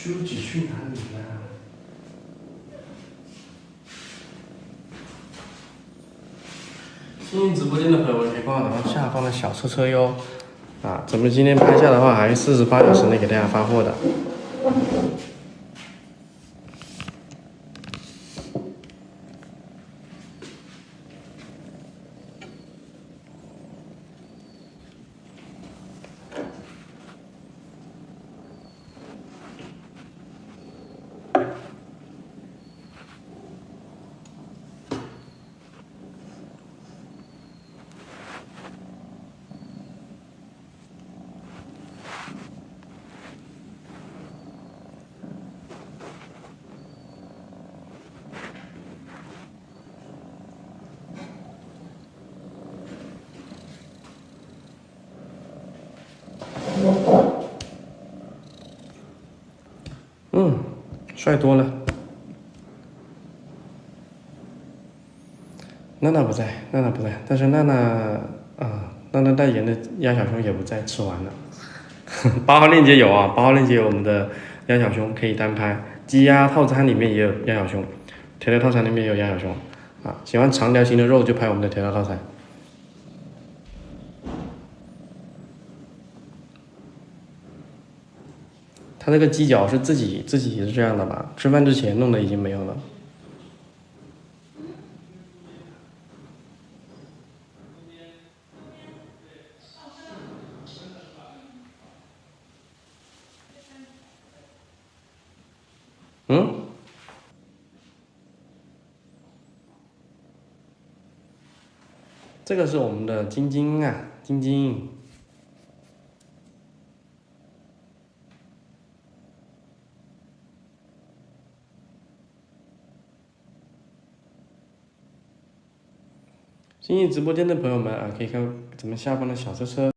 书记去哪里了？新直播间的朋友们可以帮我找到下方的小车车哟。啊，咱们今天拍下的话还是48小时内给大家发货的。帅多了。娜娜不在，但是娜娜代言的鸭小熊也不在，吃完了。8号链接有啊，8号链接有我们的鸭小熊可以单拍，鸡鸭套餐里面也有鸭小熊，调料套餐里面也有鸭小熊啊。喜欢长条形的肉就拍我们的调料套餐。它这个鸡脚是自己是这样的吧？吃饭之前弄的已经没有了。这个是我们的晶晶啊，晶晶。新义直播间的朋友们啊，可以看咱们下方的小车车。